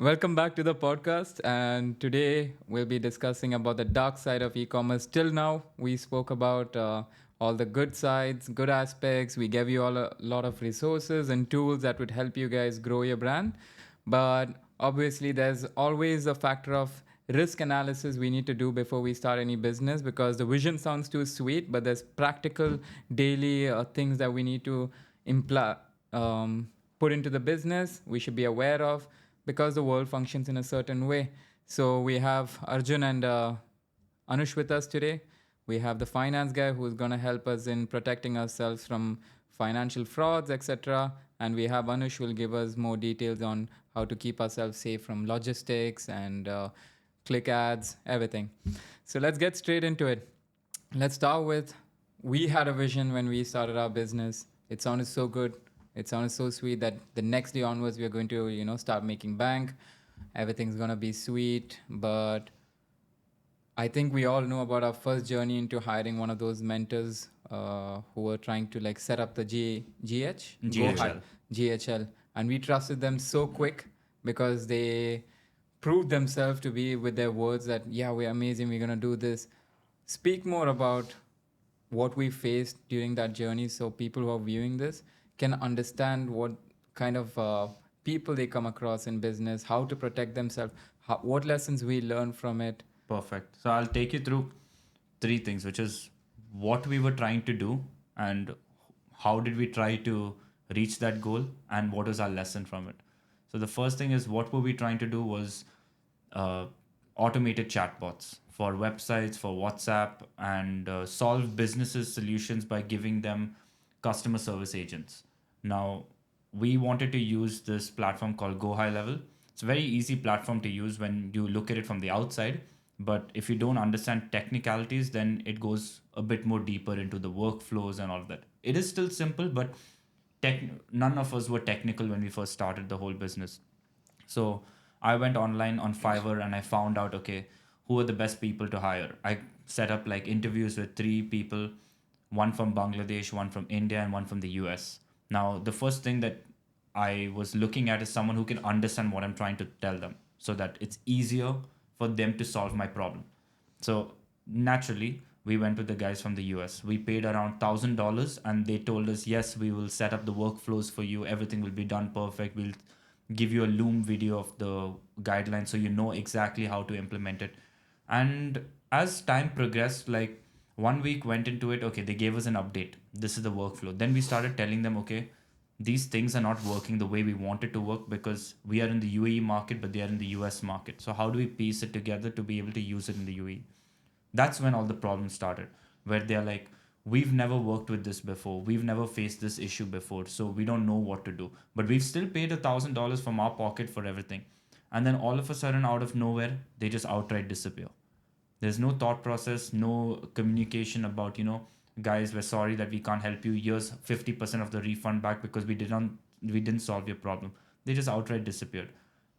Welcome back to the podcast. And today we'll be discussing about the dark side of e-commerce. Till now, we spoke about all the good sides, good aspects. We gave you all a lot of resources and tools that would help you guys grow your brand. But obviously, there's always a factor of risk analysis we need to do before we start any business, because the vision sounds too sweet, but there's practical daily things that we need to imply, put into the business, we should be aware of, because the world functions in a certain way. So we have Arjun and Anush with us today. We have the finance guy who's going to help us in protecting ourselves from financial frauds, etc. And we have Anush who will give us more details on how to keep ourselves safe from logistics and click ads, everything. So let's get straight into it. Let's start with, we had a vision when we started our business. It sounded so good. It sounded so sweet that the next day onwards we are going to, start making bank. Everything's gonna be sweet. But I think we all know about our first journey into hiring one of those mentors who were trying to like set up the Go High GHL. GHL, and we trusted them so quick because they proved themselves to be with their words that yeah, we're amazing, we're gonna do this. Speak more about what we faced during that journey, so people who are viewing this can understand what kind of people they come across in business, how to protect themselves, what lessons we learn from it. Perfect. So I'll take you through three things, which is what we were trying to do and how did we try to reach that goal and what was our lesson from it. So the first thing is what were we trying to do was uh, automated chatbots for websites, for WhatsApp, and solve businesses solutions by giving them customer service agents. Now, we wanted to use this platform called Go High Level. It's a very easy platform to use when you look at it from the outside, but if you don't understand technicalities, then it goes a bit more deeper into the workflows and all of that. It is still simple, but none of us were technical when we first started the whole business. So I went online on Fiverr and I found out, okay, who are the best people to hire. I set up like interviews with three people, one from Bangladesh, one from India, and one from the US. Now, the first thing that I was looking at is someone who can understand what I'm trying to tell them so that it's easier for them to solve my problem. So naturally, we went with the guys from the US. We paid around $1,000 and they told us, yes, we will set up the workflows for you. Everything will be done perfect. We'll give you a Loom video of the guidelines so you know exactly how to implement it. And as time progressed, like 1 week went into it, okay, they gave us an update. This is the workflow. Then we started telling them, okay, these things are not working the way we want it to work because we are in the UAE market, but they are in the US market. So how do we piece it together to be able to use it in the UAE? That's when all the problems started, where they're like, we've never worked with this before, we've never faced this issue before, so we don't know what to do, but we've still paid $1,000 from our pocket for everything. And then all of a sudden, out of nowhere, they just outright disappear. There's no thought process, no communication about, guys, we're sorry that we can't help you, here's 50% of the refund back because we didn't solve your problem. They just outright disappeared.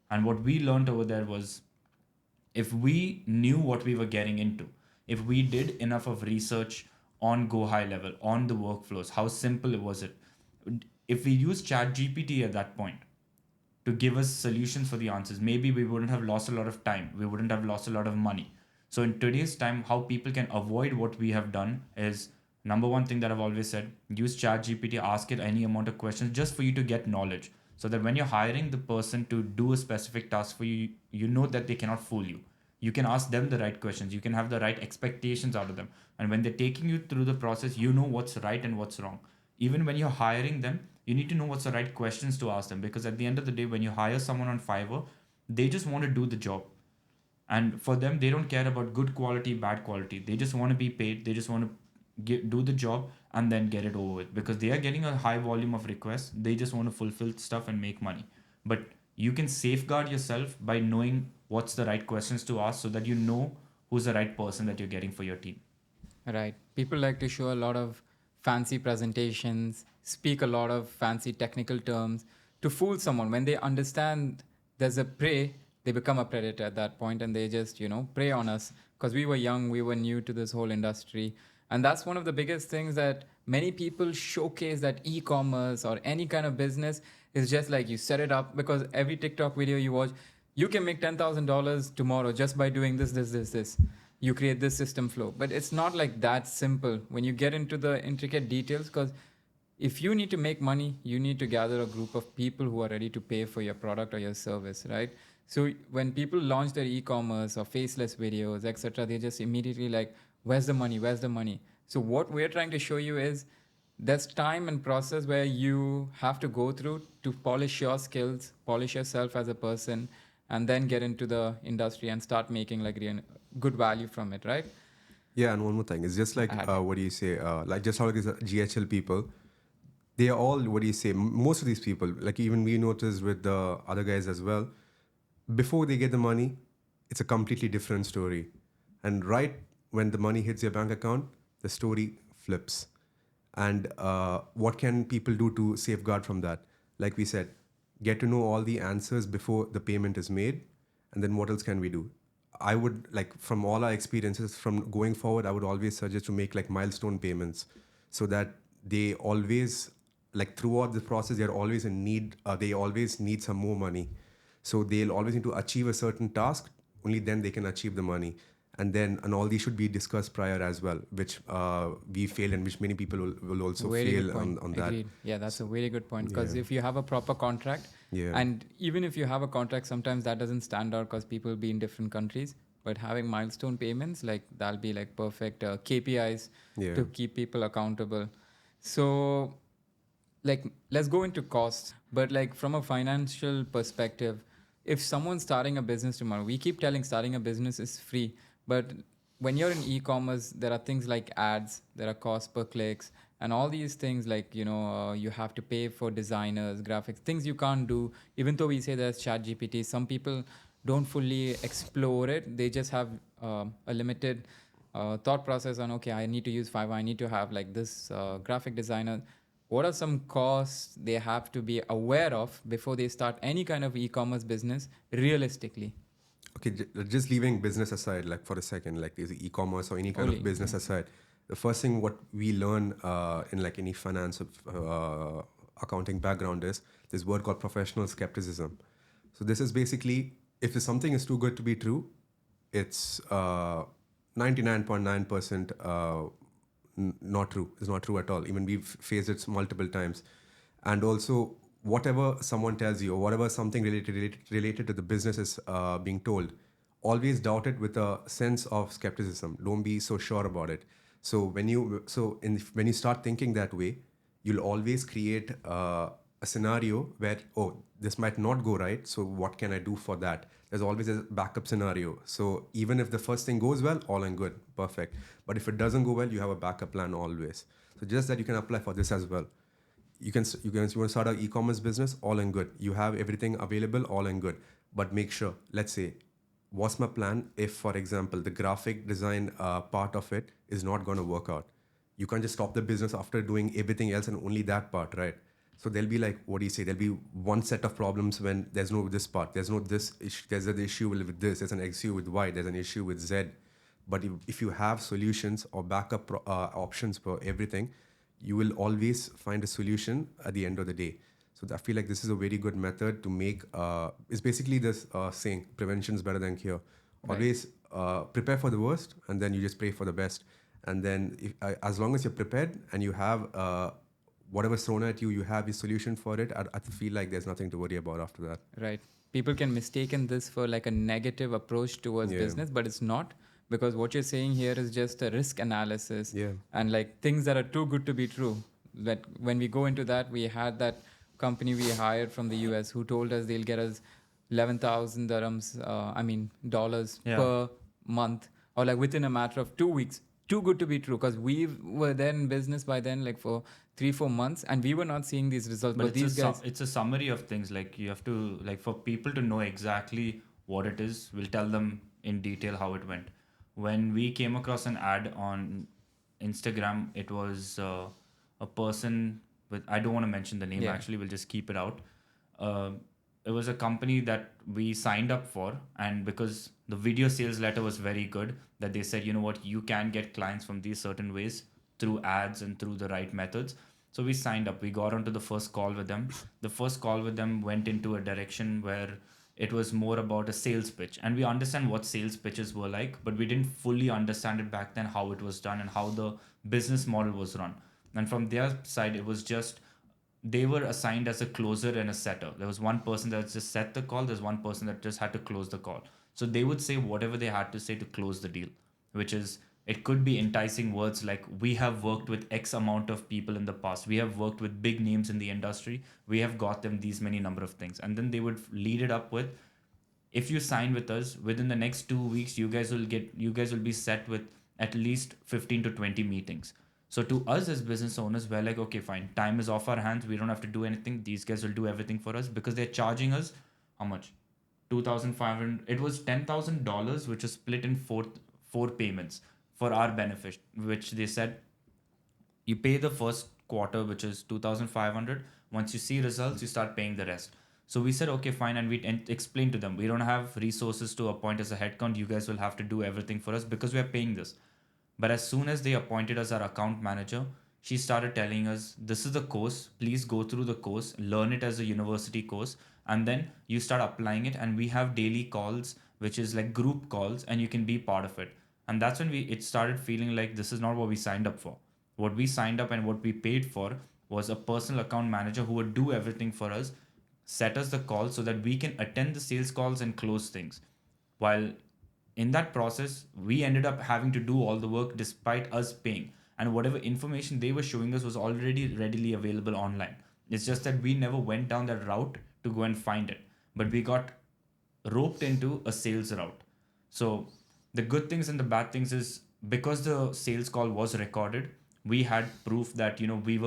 And what we learned over there was, if we knew what we were getting into, if we did enough of research on Go High Level, on the workflows, how simple was it? If we used Chat GPT at that point to give us solutions for the answers, maybe we wouldn't have lost a lot of time. We wouldn't have lost a lot of money. So in today's time, how people can avoid what we have done is, number one thing that I've always said, use Chat GPT, ask it any amount of questions just for you to get knowledge. So that when you're hiring the person to do a specific task for you, you know that they cannot fool you. You can ask them the right questions. You can have the right expectations out of them. And when they're taking you through the process, you know what's right and what's wrong. Even when you're hiring them, you need to know what's the right questions to ask them, because at the end of the day, when you hire someone on Fiverr, they just want to do the job. And for them, they don't care about good quality, bad quality. They just want to be paid. They just want to do the job and then get it over with, because they are getting a high volume of requests. They just want to fulfill stuff and make money. But you can safeguard yourself by knowing what's the right questions to ask so that you know who's the right person that you're getting for your team. Right. People like to show a lot of fancy presentations, speak a lot of fancy technical terms to fool someone. When they understand there's a prey, they become a predator at that point and they just, prey on us, because we were young, we were new to this whole industry. And that's one of the biggest things that many people showcase, that e-commerce or any kind of business is just like you set it up, because every TikTok video you watch, you can make $10,000 tomorrow just by doing this. You create this system flow, but it's not like that simple when you get into the intricate details. Because if you need to make money, you need to gather a group of people who are ready to pay for your product or your service, right? So when people launch their e-commerce or faceless videos, etc., they just immediately like, where's the money? Where's the money? So what we're trying to show you is there's time and process where you have to go through to polish your skills, polish yourself as a person, and then get into the industry and start making like good value from it, right? Yeah, and one more thing, it's just like Ad. what do you say? Like just how these GHL people, they are all, what do you say? Most of these people, like even we noticed with the other guys as well, before they get the money, it's a completely different story. And right when the money hits your bank account, the story flips. And what can people do to safeguard from that? Like we said, get to know all the answers before the payment is made. And then what else can we do? I would like, from all our experiences from going forward, I would always suggest to make like milestone payments so that they always, like throughout the process, they're always in need, they always need some more money. So they'll always need to achieve a certain task, only then they can achieve the money. And all these should be discussed prior as well, which we failed and which many people will also Very good fail point. on that. Agreed. Yeah, that's a very good point. Because Yeah. if you have a proper contract, Yeah. and even if you have a contract, sometimes that doesn't stand out because people be in different countries. But having milestone payments, like that'll be like perfect KPIs Yeah. to keep people accountable. So, like, let's go into costs. But like from a financial perspective, if someone's starting a business tomorrow, we keep telling starting a business is free, but when you're in e-commerce, there are things like ads, there are costs per clicks, and all these things like you have to pay for designers, graphics, things you can't do. Even though we say there's chat gpt, some people don't fully explore it. They just have a limited thought process on, okay, I need to use Fiverr, I need to have like this graphic designer. What are some costs they have to be aware of before they start any kind of e-commerce business realistically? Okay, just leaving business aside, like for a second, like is e-commerce or any kind of Only, business yeah. aside, the first thing what we learn in like any finance accounting background is this word called professional skepticism. So this is basically, if something is too good to be true, it's 99.9% not true. It's not true at all. Even we've faced it multiple times. And also, whatever someone tells you or whatever something related to the business is being told, always doubt it with a sense of skepticism. Don't be so sure about it. So when you start thinking that way, you'll always create a scenario where, oh, this might not go right, so what can I do for that? There's always a backup scenario. So even if the first thing goes well, all and good, perfect. But if it doesn't go well, you have a backup plan always. So just that you can apply for this as well. You want to start an e-commerce business, all and good. You have everything available, all and good. But make sure, let's say, what's my plan if, for example, the graphic design part of it is not going to work out? You can't just stop the business after doing everything else and only that part, right? So there'll be like, what do you say? There'll be one set of problems when there's no this part, there's no this issue, there's an issue with this, there's an issue with Y, there's an issue with Z. But if you have solutions or backup options for everything, you will always find a solution at the end of the day. So I feel like this is a very good method to make. It's basically this saying, prevention is better than cure. Right. Always prepare for the worst, and then you just pray for the best. And then, as long as you're prepared and you have whatever's thrown at you, you have a solution for it. I feel like there's nothing to worry about after that. Right. People can mistaken this for like a negative approach towards Yeah. business, but it's not, because what you're saying here is just a risk analysis. Yeah. And like things that are too good to be true. That when we go into that, we had that company we hired from the US who told us they'll get us 11,000 dirhams, dollars Yeah. per month, or like within a matter of 2 weeks. Too good to be true, because we were then in business by then, like for 3-4 months, and we were not seeing these results. But But these guys, it's a summary of things. Like you have to, like, for people to know exactly what it is, we'll tell them in detail how it went. When we came across an ad on Instagram, it was a person with, I don't want to mention the name, Yeah. actually, we'll just keep it out. Uh, it was a company that we signed up for, and because the video sales letter was very good, that they said, you know what, you can get clients from these certain ways through ads and through the right methods. So we signed up. We got onto the first call with them. The first call with them went into a direction where it was more about a sales pitch. And we understand what sales pitches were like, but we didn't fully understand it back then, how it was done and how the business model was run. And from their side, it was just they were assigned as a closer and a setter. There was one person that just set the call, there's one person that just had to close the call. So they would say whatever they had to say to close the deal, which is, it could be enticing words like, we have worked with X amount of people in the past, we have worked with big names in the industry, we have got them these many number of things. And then they would lead it up with, if you sign with us within the next 2 weeks, you guys will be set with at least 15 to 20 meetings. So to us as business owners, we're like, okay, fine, time is off our hands, we don't have to do anything, these guys will do everything for us, because they're charging us how much? 2,500. It was $10,000, which is split in four payments for our benefit, which they said, you pay the first quarter, which is 2,500. Once you see results, you start paying the rest. So we said, okay, fine. And we explained to them, we don't have resources to appoint as a headcount. You guys will have to do everything for us because we are paying this. But as soon as they appointed us our account manager, she started telling us, this is the course. Please go through the course, learn it as a university course, and then you start applying it. And we have daily calls, which is like group calls, and you can be part of it. And that's when it started feeling like this is not what we signed up for. What we signed up and what we paid for was a personal account manager who would do everything for us, set us the call so that we can attend the sales calls and close things. While in that process, we ended up having to do all the work despite us paying. And whatever information they were showing us was already readily available online. It's just that we never went down that route to go and find it. But we got roped into a sales route. So the good things and the bad things is, because the sales call was recorded, we had proof that we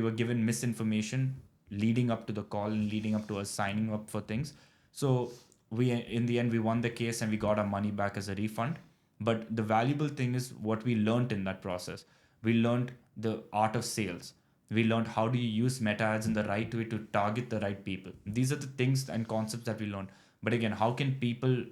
were given misinformation leading up to the call and leading up to us signing up for things. So we, in the end, we won the case and we got our money back as a refund. But the valuable thing is what we learned in that process. We learned the art of sales. We learned how do you use meta ads in the right way to target the right people. These are the things and concepts that we learned. But again, how can people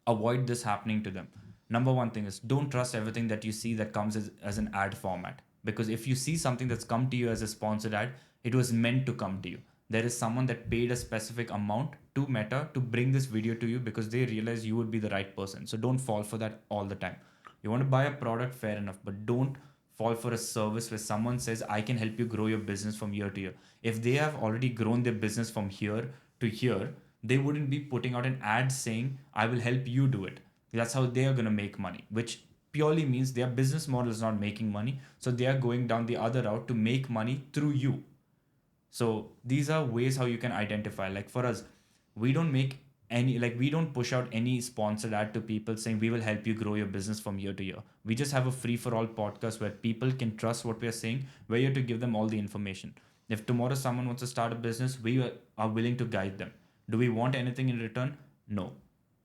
avoid this happening to them? Number one thing is, don't trust everything that you see that comes as an ad format. Because if you see something that's come to you as a sponsored ad, it was meant to come to you. There is someone that paid a specific amount to Meta to bring this video to you because they realize you would be the right person. So don't fall for that all the time. You want to buy a product, fair enough, but don't fall for a service where someone says, I can help you grow your business from year to year. If they have already grown their business from here to here, they wouldn't be putting out an ad saying, I will help you do it. That's how they are going to make money, which purely means their business model is not making money. So they are going down the other route to make money through you. So these are ways how you can identify. Like for us, we don't make we don't push out any sponsored ad to people saying we will help you grow your business from year to year. We just have a free for all podcast where people can trust what we are saying. We're here to give them all the information. If tomorrow someone wants to start a business, we are willing to guide them. Do we want anything in return? No.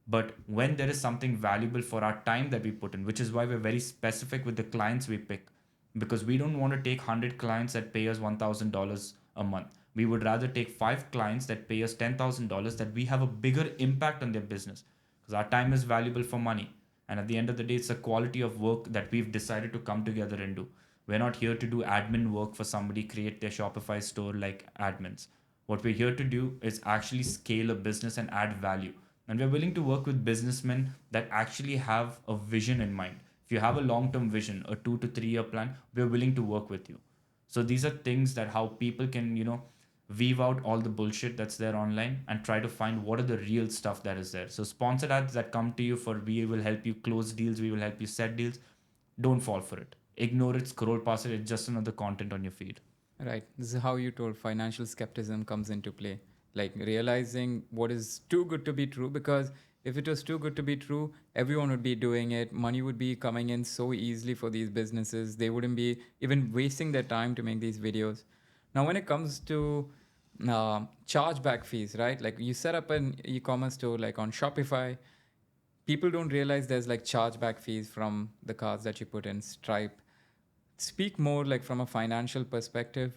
But when there is something valuable for our time that we put in, which is why we're very specific with the clients we pick, because we don't want to take 100 clients that pay us $1,000 a month. We would rather take 5 clients that pay us $10,000, that we have a bigger impact on their business, because our time is valuable for money. And at the end of the day, it's a quality of work that we've decided to come together and do. We're not here to do admin work for somebody, create their Shopify store like admins. What we're here to do is actually scale a business and add value. And we're willing to work with businessmen that actually have a vision in mind. If you have a long-term vision, a 2 to 3 year plan, we're willing to work with you. So these are things that how people can, weave out all the bullshit that's there online and try to find what are the real stuff that is there. So sponsored ads that come to you for, we will help you close deals, we will help you set deals, don't fall for it. Ignore it, scroll past it. It's just another content on your feed. Right. This is how you told financial skepticism comes into play. Like realizing what is too good to be true, because if it was too good to be true, everyone would be doing it. Money would be coming in so easily for these businesses. They wouldn't be even wasting their time to make these videos. Now, when it comes to chargeback fees, right? Like you set up an e-commerce store like on Shopify, people don't realize there's like chargeback fees from the cards that you put in Stripe. Speak more like from a financial perspective.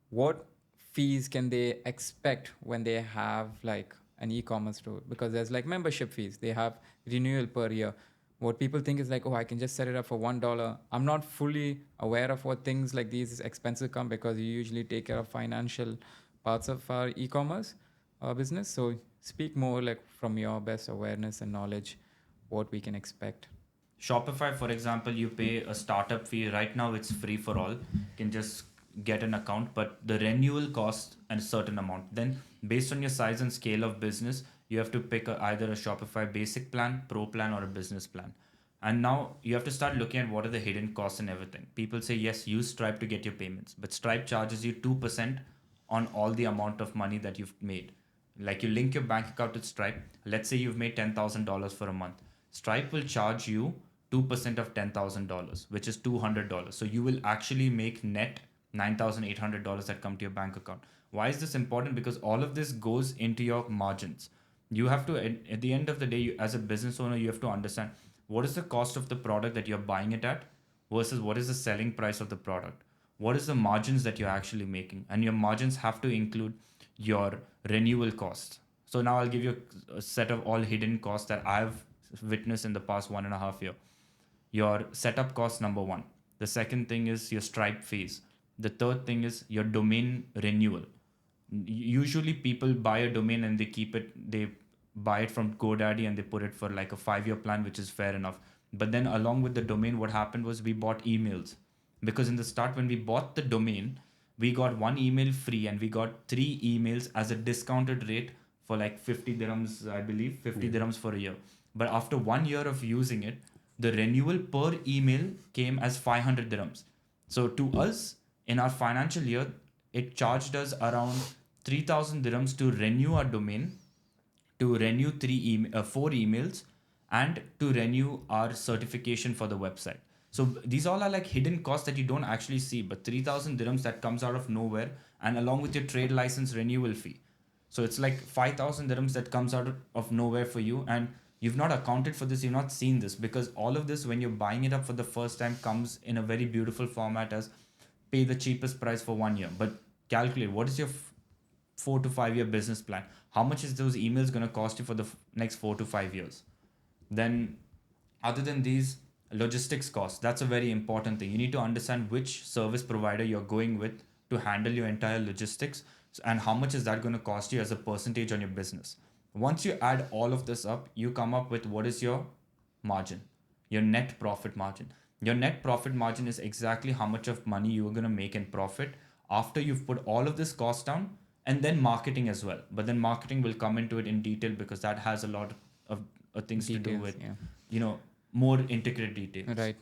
What fees can they expect when they have like an e-commerce store? Because there's like membership fees, they have renewal per year. What people think is like, oh, I can just set it up for $1. I'm not fully aware of what things like these expenses come, because you usually take care of financial parts of our e-commerce business. So speak more like from your best awareness and knowledge, what we can expect. Shopify, for example, you pay a startup fee. Right now, it's free for all. You can just get an account, but the renewal costs a certain amount. Then, based on your size and scale of business, you have to pick either a Shopify basic plan, pro plan, or a business plan. And now you have to start looking at what are the hidden costs and everything. People say, yes, use Stripe to get your payments, but Stripe charges you 2% on all the amount of money that you've made. Like you link your bank account to Stripe. Let's say you've made $10,000 for a month. Stripe will charge you 2% of $10,000, which is $200. So you will actually make net $9,800 that come to your bank account. Why is this important? Because all of this goes into your margins. You have to, at the end of the day, as a business owner, you have to understand what is the cost of the product that you're buying it at versus what is the selling price of the product. What is the margins that you're actually making? And your margins have to include your renewal costs. So now I'll give you a set of all hidden costs that I've witnessed in the past 1.5 years. Your setup cost, number one. The second thing is your Stripe fees. The third thing is your domain renewal. Usually people buy a domain and they buy it from GoDaddy and they put it for like a 5-year plan, which is fair enough. But then along with the domain, what happened was we bought emails. Because in the start, when we bought the domain, we got one email free and we got 3 emails as a discounted rate for like 50 dirhams, I believe, 50 dirhams for a year. But after 1 year of using it, the renewal per email came as 500 dirhams. So to us, in our financial year, it charged us around 3,000 dirhams to renew our domain, to renew 4 emails, and to renew our certification for the website. So these all are like hidden costs that you don't actually see, but 3,000 dirhams that comes out of nowhere, and along with your trade license renewal fee. So it's like 5,000 dirhams that comes out of nowhere for you, and you've not accounted for this, you've not seen this, because all of this, when you're buying it up for the first time, comes in a very beautiful format as pay the cheapest price for 1 year. But calculate what is your 4 to 5 year business plan. How much is those emails going to cost you for the next 4 to 5 years? Then, other than these logistics costs, that's a very important thing. You need to understand which service provider you're going with to handle your entire logistics, and how much is that going to cost you as a percentage on your business. Once you add all of this up, you come up with what is your margin, your net profit margin. Your net profit margin is exactly how much of money you're going to make in profit after you've put all of this cost down, and then marketing as well. But then marketing will come into it in detail because that has a lot of things to do Details, with, yeah. more intricate details. Right.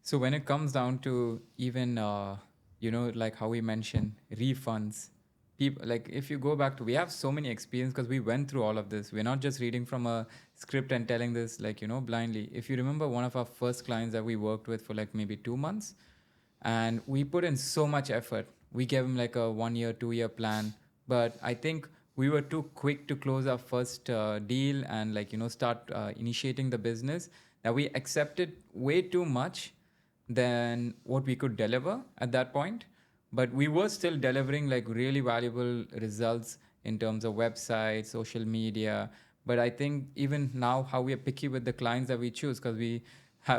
So when it comes down to even, like how we mentioned refunds, people, like if you go back to, we have so many experience because we went through all of this. We're not just reading from a script and telling this like, blindly. If you remember one of our first clients that we worked with for like maybe 2 months, and we put in so much effort. We gave him like a 1 year, 2 year plan, but I think we were too quick to close our first deal and like start initiating the business, that we accepted way too much than what we could deliver at that point. But we were still delivering like really valuable results in terms of websites, social media. But I think even now, how we are picky with the clients that we choose, because we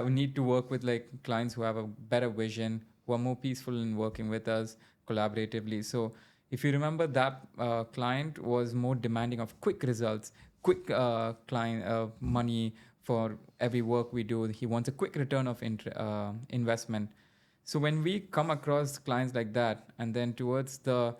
need to work with like clients who have a better vision, who are more peaceful in working with us collaboratively. So if you remember, that client was more demanding of quick results, quick client money for every work we do. He wants a quick return of investment. So when we come across clients like that, and then towards the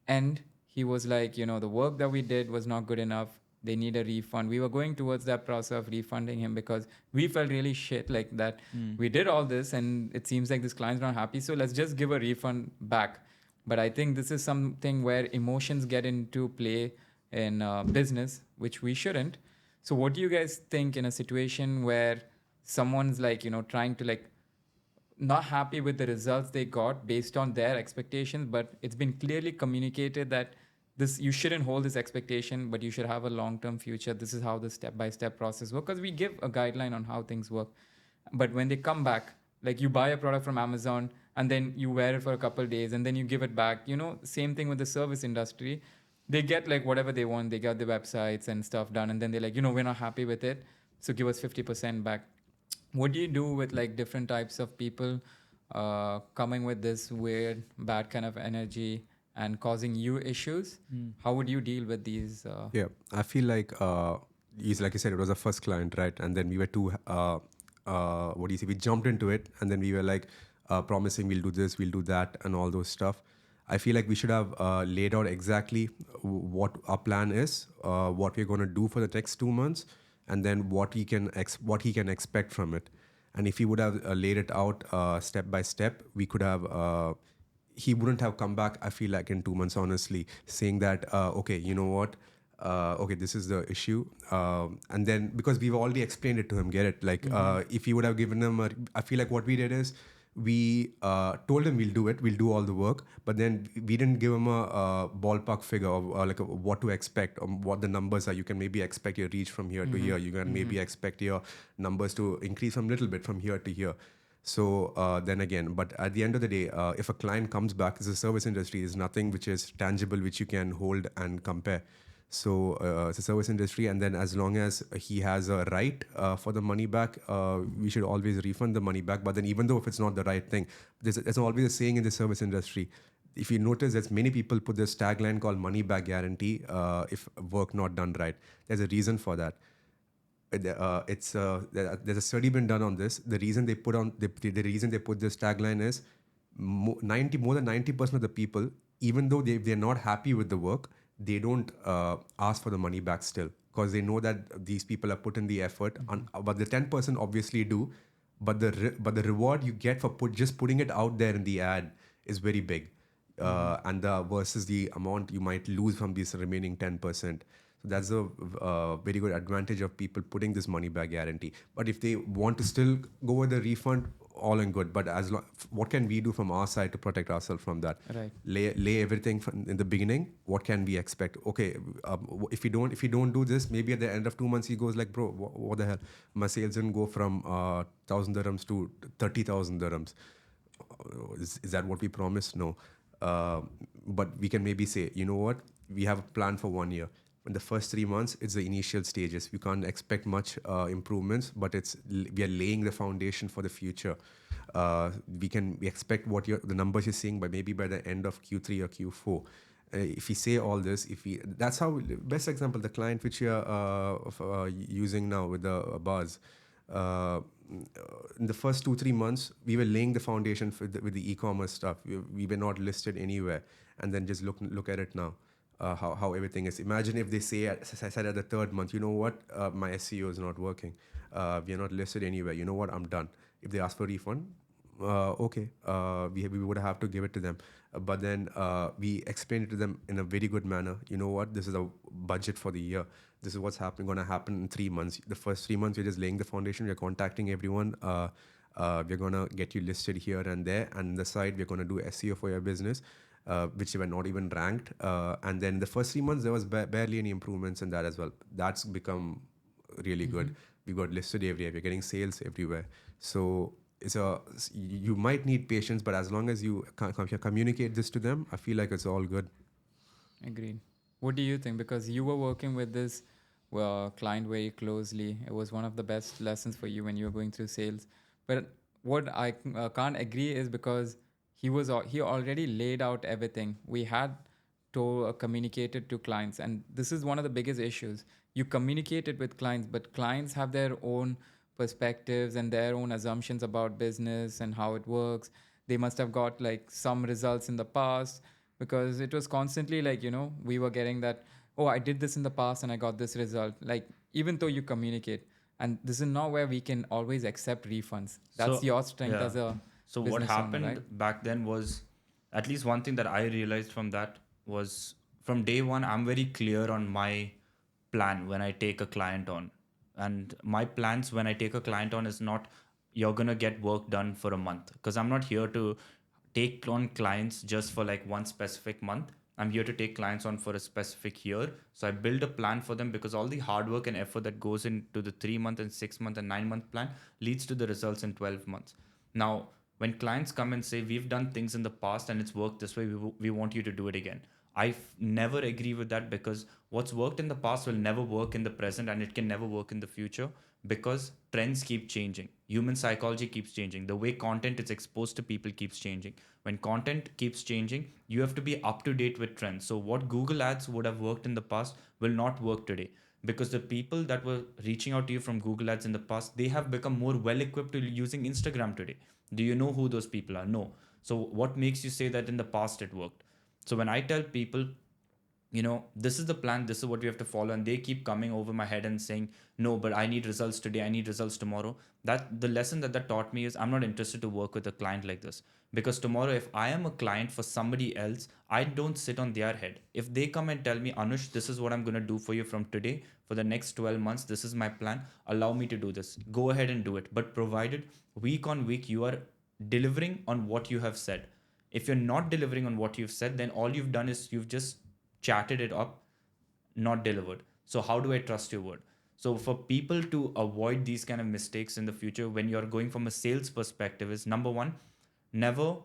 end, he was like, the work that we did was not good enough. They need a refund. We were going towards that process of refunding him because we felt really shit like that. We did all this and it seems like this client's not happy. So let's just give a refund back. But I think this is something where emotions get into play in business, which we shouldn't. So what do you guys think in a situation where someone's like, trying to like not happy with the results they got based on their expectations, but it's been clearly communicated that this, you shouldn't hold this expectation, but you should have a long-term future. This is how the step-by-step process works, because we give a guideline on how things work. But when they come back, like you buy a product from Amazon and then you wear it for a couple of days and then you give it back, same thing with the service industry. They get like whatever they want. They got the websites and stuff done, and then they're like, we're not happy with it, so give us 50% back. What do you do with like different types of people coming with this weird bad kind of energy and causing you issues. How would you deal with these? Yeah, I feel like he's like you said, it was a first client, right? And then we were too, what do you say? We jumped into it, and then we were like promising we'll do this, we'll do that, and all those stuff. I feel like we should have laid out exactly what our plan is, what we're going to do for the next 2 months, and then what he can expect from it. And if he would have laid it out step by step, we could have. He wouldn't have come back, I feel like, in 2 months, honestly, saying that, okay, you know what? Okay, this is the issue. And then, because we've already explained it to him, get it? Like, if he would have given him I feel like what we did is, we told him we'll do all the work, but then we didn't give him a ballpark figure of like what to expect, or what the numbers are. You can maybe expect your reach from here to here. You can maybe expect your numbers to increase from a little bit from here to here. So then again, but at the end of the day, if a client comes back, it's a service industry, is nothing which is tangible, which you can hold and compare. So it's a service industry, and then as long as he has a right for the money back, we should always refund the money back. But then, even though if it's not the right thing, there's always a saying in the service industry. If you notice, there's many people put this tagline called "money back guarantee" if work not done right. There's a reason for that. There's a study been done on this. The reason they put this tagline is more than 90% of the people, even though they're not happy with the work, they don't ask for the money back still, because they know that these people have put in the effort. But the 10% obviously do, but the reward you get for just putting it out there in the ad is very big, and versus the amount you might lose from these remaining 10%. So that's a very good advantage of people putting this money back guarantee. But if they want to still go with the refund, all and good. But what can we do from our side to protect ourselves from that? Right. Lay everything in the beginning. What can we expect? Okay, if you don't do this, maybe at the end of 2 months he goes like, bro, what the hell? My sales didn't go from 1,000 dirhams to 30,000 dirhams. Is that what we promised? No. But we can maybe say, you know what? We have a plan for 1 year. In the first 3 months, it's the initial stages. We can't expect much improvements, but we are laying the foundation for the future. We expect the numbers you're seeing by the end of Q3 or Q4. If we say all this, that's how, best example, the client which you're using now with the bars. In the first 2-3 months, we were laying the foundation with the e-commerce stuff. We were not listed anywhere, and then just look at it now. How everything is. Imagine if they as I said, at the 3rd month, you know what, my SEO is not working. We are not listed anywhere. You know what, I'm done. If they ask for refund, okay, we would have to give it to them. But then we explained it to them in a very good manner. You know what, this is a budget for the year. This is what's going to happen in 3 months. The first 3 months, we're just laying the foundation. We're contacting everyone. We're going to get you listed here and there. And on the side, we're going to do SEO for your business. Which were not even ranked. And then the first 3 months, there was barely any improvements in that as well. That's become really good. We got listed everywhere. We're getting sales everywhere. So you might need patience, but as long as you communicate this to them, I feel like it's all good. Agreed. What do you think? Because you were working with this client very closely. It was one of the best lessons for you when you were going through sales. But what I can't agree is because he already laid out everything. We had communicated to clients, and this is one of the biggest issues. You communicated with clients, but clients have their own perspectives and their own assumptions about business and how it works. They must have got like some results in the past, because it was constantly like, we were getting that, oh, I did this in the past and I got this result. Like, even though you communicate, and this is not where we can always accept refunds. That's your strength as a So what business owner, happened right? back then was, at least one thing that I realized from that was, from day one, I'm very clear on my plan when I take a client on. And my plans when I take a client on is not, you're going to get work done for a month. Because I'm not here to take on clients just for like one specific month. I'm here to take clients on for a specific year. So I build a plan for them, because all the hard work and effort that goes into the 3-month and 6-month and 9-month plan leads to the results in 12 months. Now, when clients come and say, we've done things in the past and it's worked this way, we want you to do it again, Never agree with that, because what's worked in the past will never work in the present, and it can never work in the future, because trends keep changing. Human psychology keeps changing. The way content is exposed to people keeps changing. When content keeps changing, you have to be up to date with trends. So what Google Ads would have worked in the past will not work today, because the people that were reaching out to you from Google Ads in the past, they have become more well equipped to using Instagram today. Do you know who those people are? No. So what makes you say that in the past it worked? So when I tell people, this is the plan, this is what we have to follow, and they keep coming over my head and saying, no, but I need results today, I need results tomorrow, that the lesson that taught me is, I'm not interested to work with a client like this. Because tomorrow, if I am a client for somebody else, I don't sit on their head. If they come and tell me, Anush, this is what I'm going to do for you from today for the next 12 months, this is my plan, allow me to do this, go ahead and do it, but provided week on week you are delivering on what you have said. If you're not delivering on what you've said, then all you've done is you've just chatted it up, not delivered. So how do I trust your word? So for people to avoid these kind of mistakes in the future when you're going from a sales perspective is, number one, never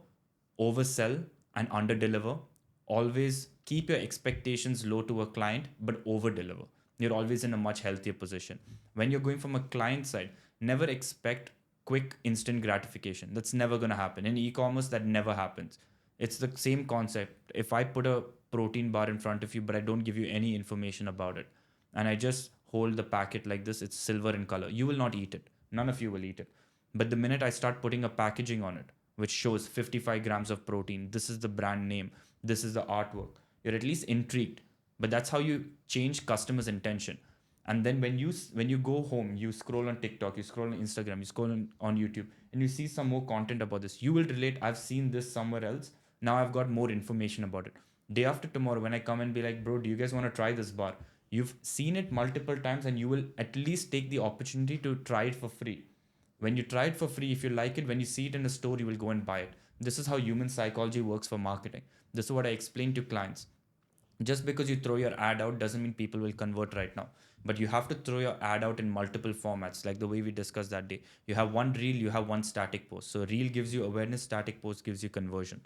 oversell and underdeliver. Always keep your expectations low to a client, but over deliver. You're always in a much healthier position. When you're going from a client side, never expect quick instant gratification. That's never going to happen. In e-commerce, that never happens. It's the same concept. If I put a protein bar in front of you, but I don't give you any information about it, and I just hold the packet like this, it's silver in color, you will not eat it. None of you will eat it. But the minute I start putting a packaging on it, which shows 55 grams of protein, this is the brand name, this is the artwork, you're at least intrigued. But that's how you change customers' intention. And then when you go home, you scroll on TikTok, you scroll on Instagram, you scroll on YouTube, and you see some more content about this, you will relate, I've seen this somewhere else, now I've got more information about it. Day after tomorrow, when I come and be like, bro, do you guys want to try this bar? You've seen it multiple times, and you will at least take the opportunity to try it for free. When you try it for free, if you like it, when you see it in a store, you will go and buy it. This is how human psychology works for marketing. This is what I explain to clients. Just because you throw your ad out doesn't mean people will convert right now. But you have to throw your ad out in multiple formats, like the way we discussed that day. You have one reel, you have one static post. So reel gives you awareness, static post gives you conversion.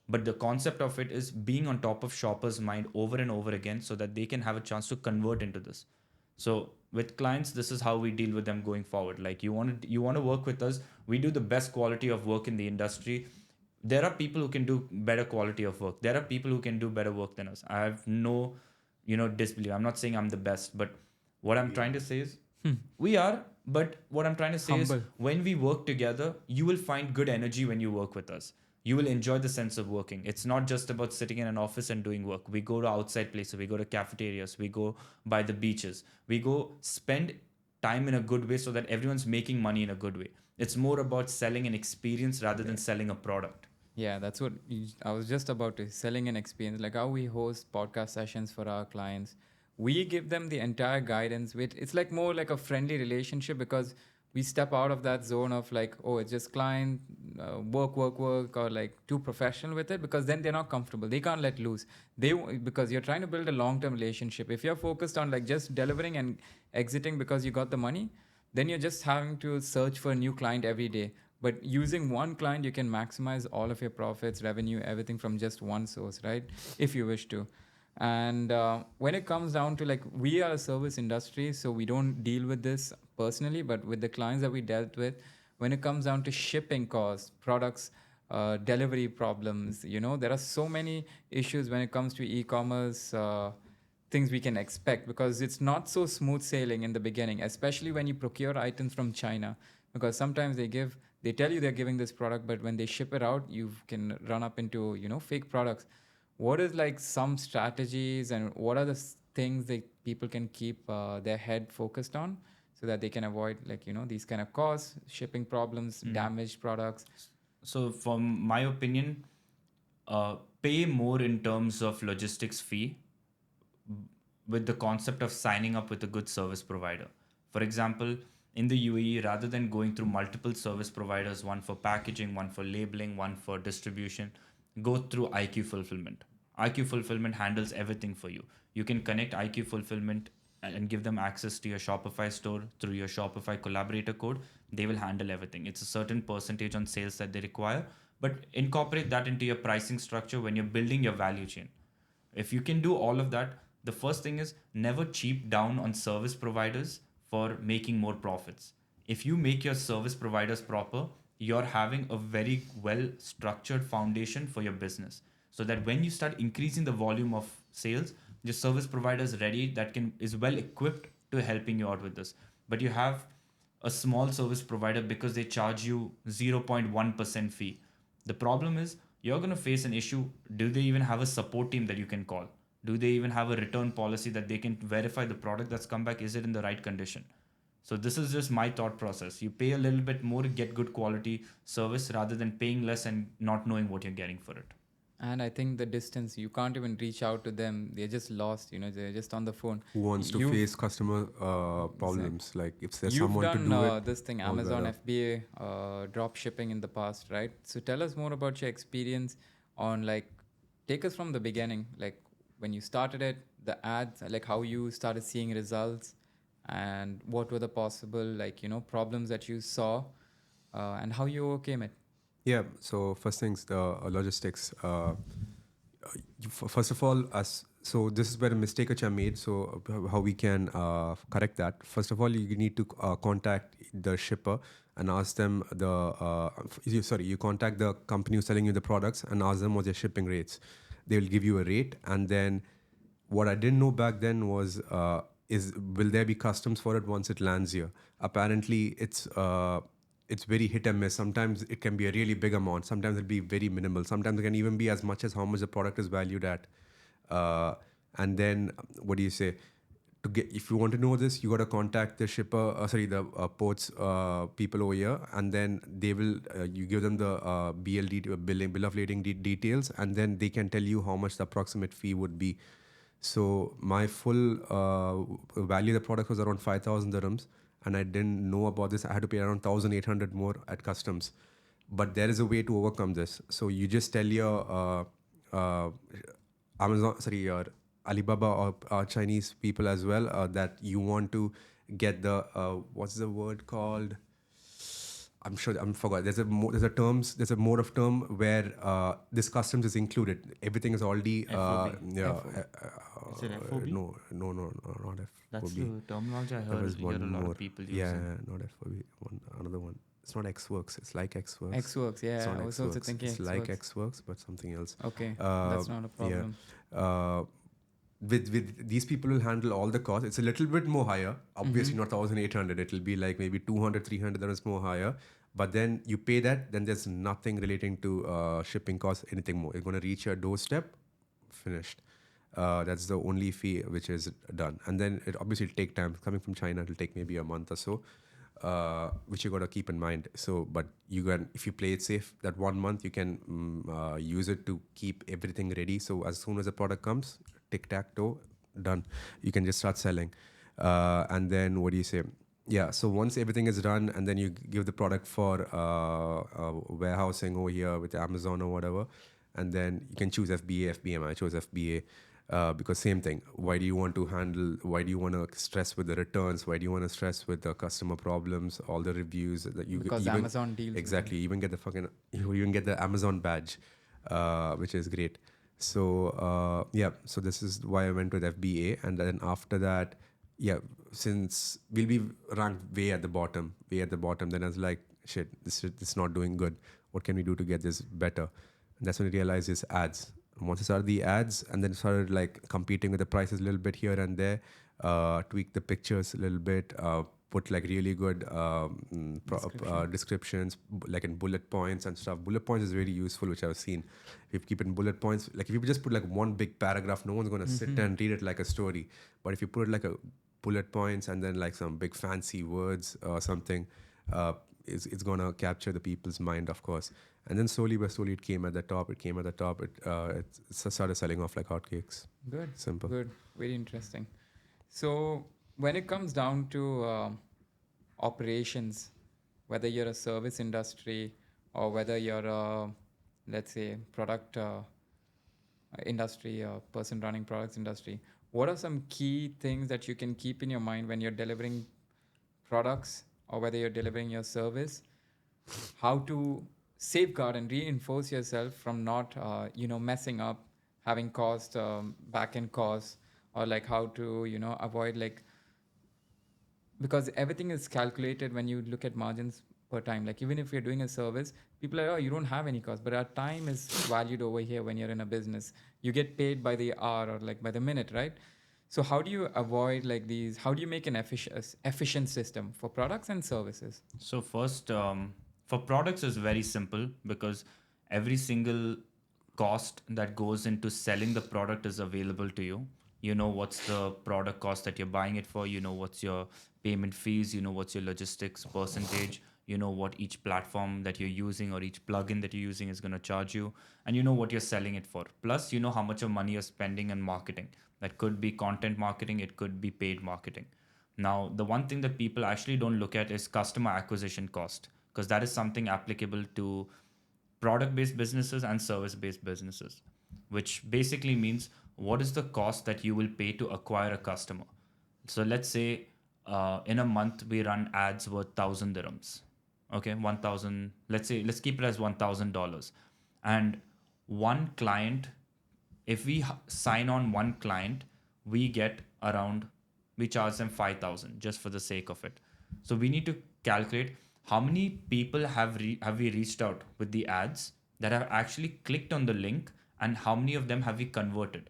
But the concept of it is being on top of shoppers' mind over and over again so that they can have a chance to convert into this. So with clients, this is how we deal with them going forward. Like, you want to work with us, we do the best quality of work in the industry. There are people who can do better quality of work. There are people who can do better work than us. I have no, disbelief. I'm not saying I'm the best, but what I'm trying to say is we are. But what I'm trying to say is, Humble. when we work together, you will find good energy when you work with us. You will enjoy the sense of working. It's not just about sitting in an office and doing work. We go to outside places, we go to cafeterias, we go by the beaches, we go spend time in a good way so that everyone's making money in a good way. It's more about selling an experience rather than selling a product. Yeah, that's what I was just about to selling an experience. Like how we host podcast sessions for our clients, we give them the entire guidance. With it's like more like a friendly relationship because we step out of that zone of like, oh, it's just client work, or like too professional with it because then they're not comfortable. They can't let loose. Because you're trying to build a long term relationship. If you're focused on like just delivering and exiting because you got the money, then you're just having to search for a new client every day. But using one client, you can maximize all of your profits, revenue, everything from just one source, right? If you wish to. And when it comes down to like, we are a service industry, so we don't deal with this personally, but with the clients that we dealt with, when it comes down to shipping costs, products, delivery problems, there are so many issues when it comes to e-commerce. Things we can expect because it's not so smooth sailing in the beginning, especially when you procure items from China, because sometimes they tell you they're giving this product, but when they ship it out, you can run up into fake products. What is like some strategies and what are the things that people can keep their head focused on so that they can avoid like these kind of costs, shipping problems, damaged products? So, from my opinion, pay more in terms of logistics fee with the concept of signing up with a good service provider. For example, in the UAE, rather than going through multiple service providers, one for packaging, one for labeling, one for distribution, go through IQ Fulfillment. IQ Fulfillment handles everything for you. You can connect IQ Fulfillment and give them access to your Shopify store through your Shopify collaborator code. They will handle everything. It's a certain percentage on sales that they require, but incorporate that into your pricing structure when you're building your value chain. If you can do all of that, the first thing is never cheap down on service providers for making more profits. If you make your service providers proper, you're having a very well structured foundation for your business, so that when you start increasing the volume of sales, your service provider is ready, that can is well equipped to helping you out with this. But you have a small service provider because they charge you 0.1% fee. The problem is you're going to face an issue. Do they even have a support team that you can call? Do they even have a return policy that they can verify the product that's come back? Is it in the right condition? So this is just my thought process. You pay a little bit more to get good quality service rather than paying less and not knowing what you're getting for it. And I think the distance, you can't even reach out to them. They're just lost, they're just on the phone. Who wants to You've- face customer problems? Like if there's You've someone to done do it, this thing, all Amazon better. FBA, drop shipping in the past, right? So tell us more about your experience on take us from the beginning, like when you started it, the ads, like how you started seeing results, and what were the possible problems that you saw, and how you overcame it. Yeah. So first things, the logistics. First of all, so this is where a mistake which I made. So how we can correct that? First of all, you need to contact the shipper and ask them you contact the company who's selling you the products and ask them what their shipping rates. They will give you a rate, and then what I didn't know back then was is will there be customs for it once it lands here? Apparently, it's very hit and miss. Sometimes it can be a really big amount. Sometimes it'll be very minimal. Sometimes it can even be as much as how much the product is valued at. And then what do you say? To get, if you want to know this, you got to contact the shipper, the ports people over here, and then they will you give them the bill of lading details, and then they can tell you how much the approximate fee would be. So my full value of the product was around 5,000 dirhams, and I didn't know about this. I had to pay around 1,800 more at customs. But there is a way to overcome this. So you just tell your your Alibaba or Chinese people as well that you want to get the what's the word called? I'm forgot. There's a mode of term where this customs is included. Everything is already FOB. Is it FOB? No, not FOB. That's the terminology I There heard was hear one a lot more. of people Yeah, using. not FOB. Another one. It's not Xworks. It's like Xworks. Xworks, yeah. It's not I was also Xworks. thinking It's like Xworks. Xworks, but something else. Okay, that's not a problem. Yeah. With these people will handle all the costs. It's a little bit more higher. Obviously not 1,800. It'll be like maybe 200, 300. That is more higher. But then you pay that. Then there's nothing relating to shipping costs. Anything more. It's going to reach your doorstep. Finished. That's the only fee which is done. And then it obviously will take time. Coming from China, it'll take maybe a month or so. Which you got to keep in mind. So, but you can, if you play it safe, that 1 month you can use it to keep everything ready. So as soon as the product comes, tic tac toe, done. You can just start selling. And then what do you say? Yeah. So once everything is done, and then you give the product for warehousing over here with Amazon or whatever, and then you can choose FBA, FBM. I chose FBA. Because same thing. Why do you want to stress with the returns? Why do you want to stress with the customer problems, all the reviews that you Because even, Amazon deals with exactly. You even get you even get the Amazon badge, which is great. So so this is why I went with FBA, and then after that, since we'll be ranked way at the bottom, then I was like, shit, this is not doing good. What can we do to get this better? And that's when I realized is ads. Once I started the ads, and then started like competing with the prices a little bit here and there, tweak the pictures a little bit, put like really good descriptions, like in bullet points and stuff. Bullet points is really useful, which I've seen. If you keep in bullet points, like if you just put like one big paragraph, no one's going to sit and read it like a story. But if you put it like a bullet points and then like some big fancy words or something, it's going to capture the people's mind, of course. And then slowly it came at the top. It started selling off like hotcakes. Good. Simple. Good. Very interesting. So when it comes down to operations, whether you're a service industry or whether you're a, let's say, product industry, person running products industry, what are some key things that you can keep in your mind when you're delivering products or whether you're delivering your service? How to safeguard and reinforce yourself from not, messing up having cost, back end costs, or like how to, avoid like, because everything is calculated when you look at margins per time. Like even if you're doing a service, people are, oh, you don't have any cost, but our time is valued over here. When you're in a business, you get paid by the hour or like by the minute, right? So how do you avoid like these, how do you make an efficient system for products and services? So first, for products is very simple because every single cost that goes into selling the product is available to you. You know what's the product cost that you're buying it for. You know what's your payment fees. You know what's your logistics percentage. You know what each platform that you're using or each plugin that you're using is going to charge you, and you know what you're selling it for. Plus, you know how much of money you're spending on marketing. That could be content marketing. It could be paid marketing. Now, the one thing that people actually don't look at is customer acquisition cost, because that is something applicable to product based businesses and service based businesses, which basically means what is the cost that you will pay to acquire a customer. So, let's say in a month we run ads worth 1,000 dirhams. Okay, 1,000, let's keep it as $1,000. And one client, if we sign on one client, we get around, we charge them 5,000 just for the sake of it. So we need to calculate how many people have we reached out with the ads that have actually clicked on the link, and how many of them have we converted.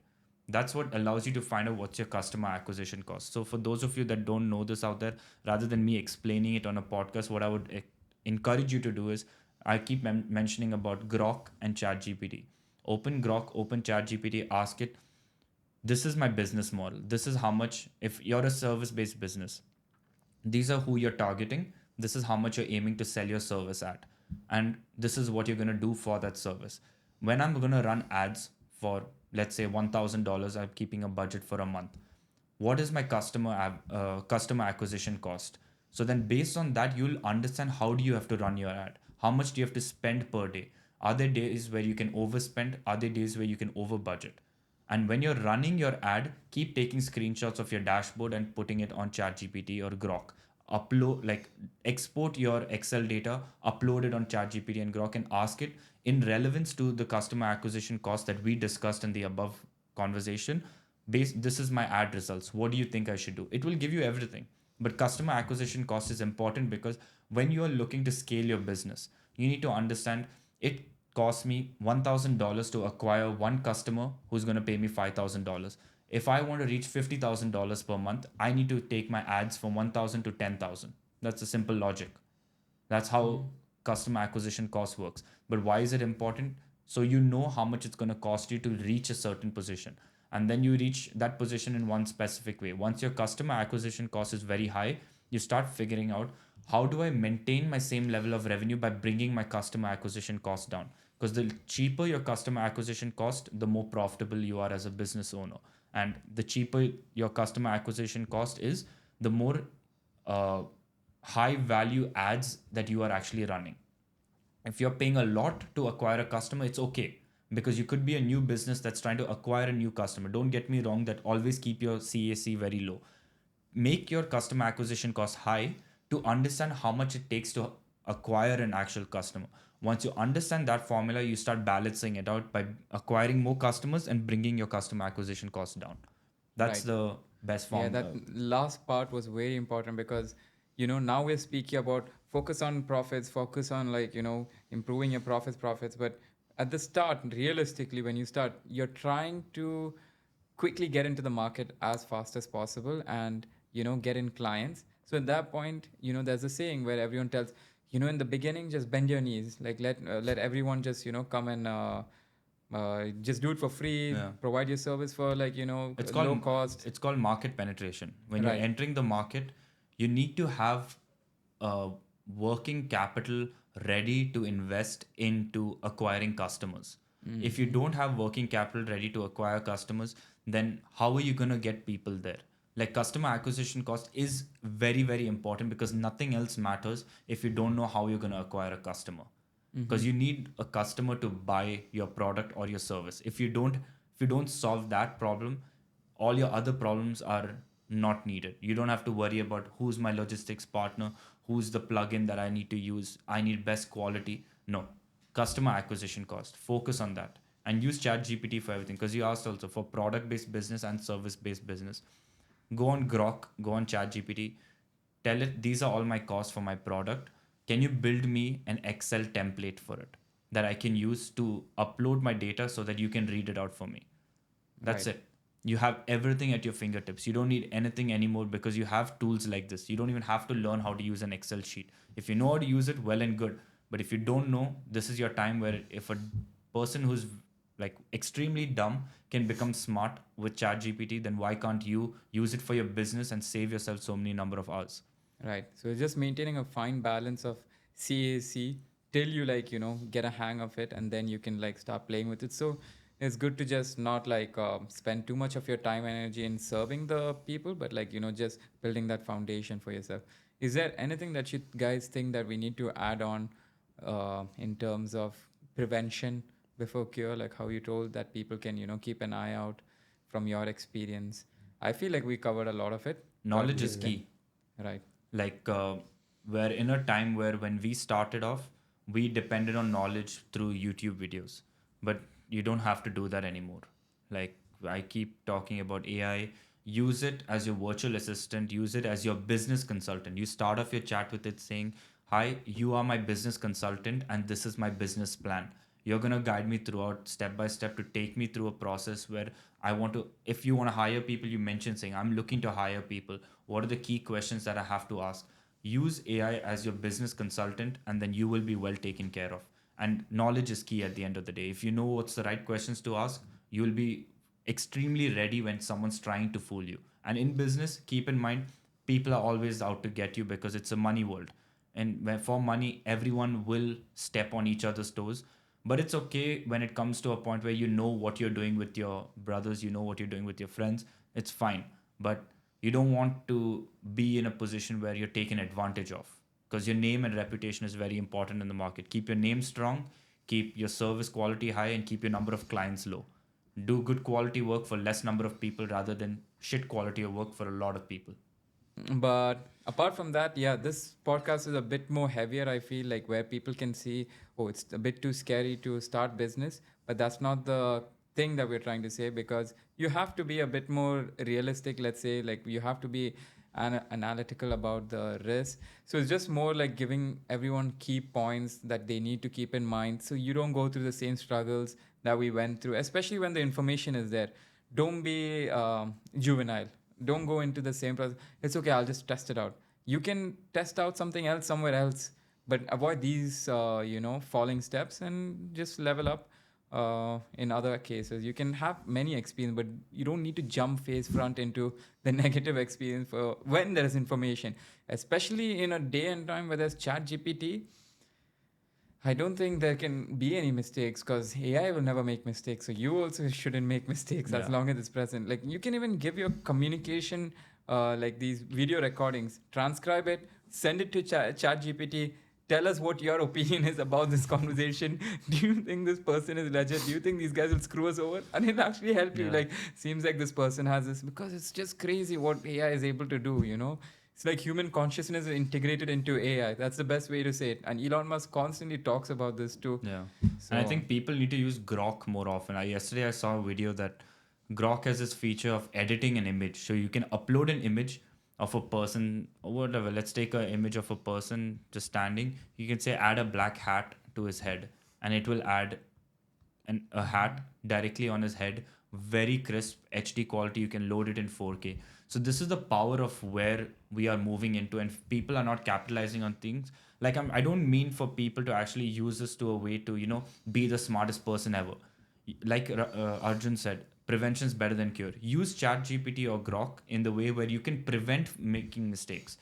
That's what allows you to find out what's your customer acquisition cost. So for those of you that don't know this out there, rather than me explaining it on a podcast, what I would encourage you to do is, I keep mentioning about Grok and ChatGPT. Open Grok, open ChatGPT, ask it, this is my business model. This is how much, if you're a service based business, these are who you're targeting. This is how much you're aiming to sell your service at. And this is what you're going to do for that service. When I'm going to run ads for, let's say, $1,000, I'm keeping a budget for a month. What is my customer acquisition cost? So then based on that, you'll understand how do you have to run your ad? How much do you have to spend per day? Are there days where you can overspend? Are there days where you can over budget? And when you're running your ad, keep taking screenshots of your dashboard and putting it on ChatGPT or Grok. Upload, like, export your Excel data, upload it on ChatGPT and Grok, and ask it in relevance to the customer acquisition cost that we discussed in the above conversation. This is my ad results. What do you think I should do? It will give you everything. But customer acquisition cost is important because when you are looking to scale your business, you need to understand it costs me $1,000 to acquire one customer who's going to pay me $5,000. If I want to reach $50,000 per month, I need to take my ads from 1,000 to 10,000. That's a simple logic. That's how customer acquisition cost works. But why is it important? So you know how much it's going to cost you to reach a certain position. And then you reach that position in one specific way. Once your customer acquisition cost is very high, you start figuring out, how do I maintain my same level of revenue by bringing my customer acquisition cost down? Because the cheaper your customer acquisition cost, the more profitable you are as a business owner. And the cheaper your customer acquisition cost is, the more uh, high value ads that you are actually running. If you're paying a lot to acquire a customer, it's okay, because you could be a new business that's trying to acquire a new customer. Don't get me wrong, that always keep your CAC very low. Make your customer acquisition cost high to understand how much it takes to acquire an actual customer. Once you understand that formula, you start balancing it out by acquiring more customers and bringing your customer acquisition cost down. That's Right. the best Yeah, form. that last part was very important because, now we're speaking about focus on profits, focus on like, improving your profits. But at the start, realistically, when you start, you're trying to quickly get into the market as fast as possible and, get in clients. So at that point, there's a saying where everyone tells, in the beginning, just bend your knees, like let everyone just, come and just do it for free, Yeah. provide your service for like, It's low called cost. it's called market penetration. When you're Right. entering the market, you need to have working capital ready to invest into acquiring customers. If you don't have working capital ready to acquire customers, then how are you going to get people there? Like, customer acquisition cost is very, very important, because nothing else matters if you don't know how you're going to acquire a customer, because you need a customer to buy your product or your service. If you don't solve that problem, all your other problems are not needed. You don't have to worry about who's my logistics partner, who's the plugin that I need to use, I need best quality. No. Customer acquisition cost, focus on that. and use ChatGPT for everything. Because you asked also for product-based business and service-based business. Go on Grok, go on ChatGPT, tell it these are all my costs for my product. Can you build me an Excel template for it that I can use to upload my data so that you can read it out for me? That's Right. it. You have everything at your fingertips. You don't need anything anymore because you have tools like this. You don't even have to learn how to use an Excel sheet. If you know how to use it, well and good. But if you don't know, this is your time where if a person who's like extremely dumb can become smart with ChatGPT, then why can't you use it for your business and save yourself so many number of hours? Right. So it's just maintaining a fine balance of CAC till you like, get a hang of it, and then you can like start playing with it. So it's good to just not like spend too much of your time and energy in serving the people, but like, just building that foundation for yourself. Is there anything that you guys think that we need to add on in terms of prevention before cure? Like how you told that people can, keep an eye out from your experience. I feel like we covered a lot of it, but Knowledge is is there? key. Right. Like we're in a time where when we started off, we depended on knowledge through YouTube videos, but you don't have to do that anymore. Like I keep talking about AI. Use it as your virtual assistant, use it as your business consultant. You start off your chat with it saying, hi, you are my business consultant and this is my business plan. You're going to guide me throughout step by step to take me through a process where I want to, if you want to hire people, you mentioned saying I'm looking to hire people, what are the key questions that I have to ask? Use AI as your business consultant and then you will be well taken care of. And knowledge is key at the end of the day. If you know what's the right questions to ask, you will be extremely ready when someone's trying to fool you. And in business, keep in mind, people are always out to get you because it's a money world. And for money, everyone will step on each other's toes. But it's okay when it comes to a point where you know what you're doing with your brothers, you know what you're doing with your friends. It's fine. But you don't want to be in a position where you're taken advantage of, because your name and reputation is very important in the market. Keep your name strong, keep your service quality high, and keep your number of clients low. Do good quality work for less number of people rather than shit quality of work for a lot of people. But apart from that, yeah, this podcast is a bit more heavier, I feel like, where people can see, oh, it's a bit too scary to start business. But that's not the thing that we're trying to say, because you have to be a bit more realistic, let's say, like you have to be analytical about the risk. So it's just more like giving everyone key points that they need to keep in mind so you don't go through the same struggles that we went through, especially when the information is there. Don't be juvenile. Don't go into the same process. It's okay, I'll just test it out. You can test out something else somewhere else, but avoid these falling steps and just level up. In other cases you can have many experience, but you don't need to jump face front into the negative experience for when there is information, especially in a day and time where there's chat gpt. I don't think there can be any mistakes because AI will never make mistakes. So you also shouldn't make mistakes as Yeah. long as it's present. Like you can even give your communication, like these video recordings, transcribe it, send it to Chat GPT. Tell us what your opinion is about this conversation. Do you think this person is legit? Do you think these guys will screw us over? And it'll actually help you. Yeah. Like, seems like this person has this, because it's just crazy what AI is able to do. It's like human consciousness integrated into AI. That's the best way to say it. And Elon Musk constantly talks about this too. Yeah. And I So think people need to use Grok more often. Yesterday I saw a video that Grok has this feature of editing an image. So you can upload an image of a person or whatever. Let's take an image of a person just standing. You can say add a black hat to his head and it will add a hat directly on his head, very crisp HD quality. You can load it in 4K. So this is the power of where we are moving into, and people are not capitalizing on things. Like I don't mean for people to actually use this to a way to be the smartest person ever. Like Arjun said, prevention is better than cure. Use Chat GPT or Grok in the way where you can prevent making mistakes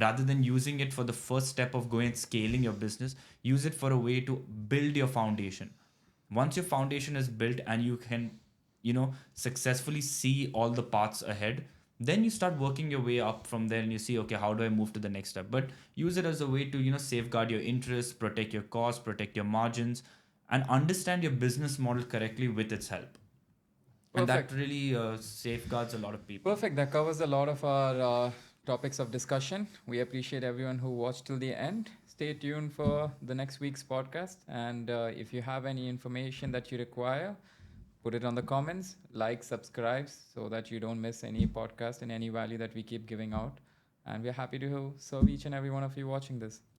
rather than using it for the first step of going and scaling your business. Use it for a way to build your foundation. Once your foundation is built and you can successfully see all the paths ahead, then you start working your way up from there and you see, okay, how do I move to the next step? But use it as a way to safeguard your interests, protect your costs, protect your margins, and understand your business model correctly with its help. And that perfect. really safeguards a lot of people. Perfect. That covers a lot of our topics of discussion. We appreciate everyone who watched till the end. stay tuned for the next week's podcast. And if you have any information that you require, put it on the comments, like, subscribe, so that you don't miss any podcast and any value that we keep giving out. And we're happy to serve each and every one of you watching this.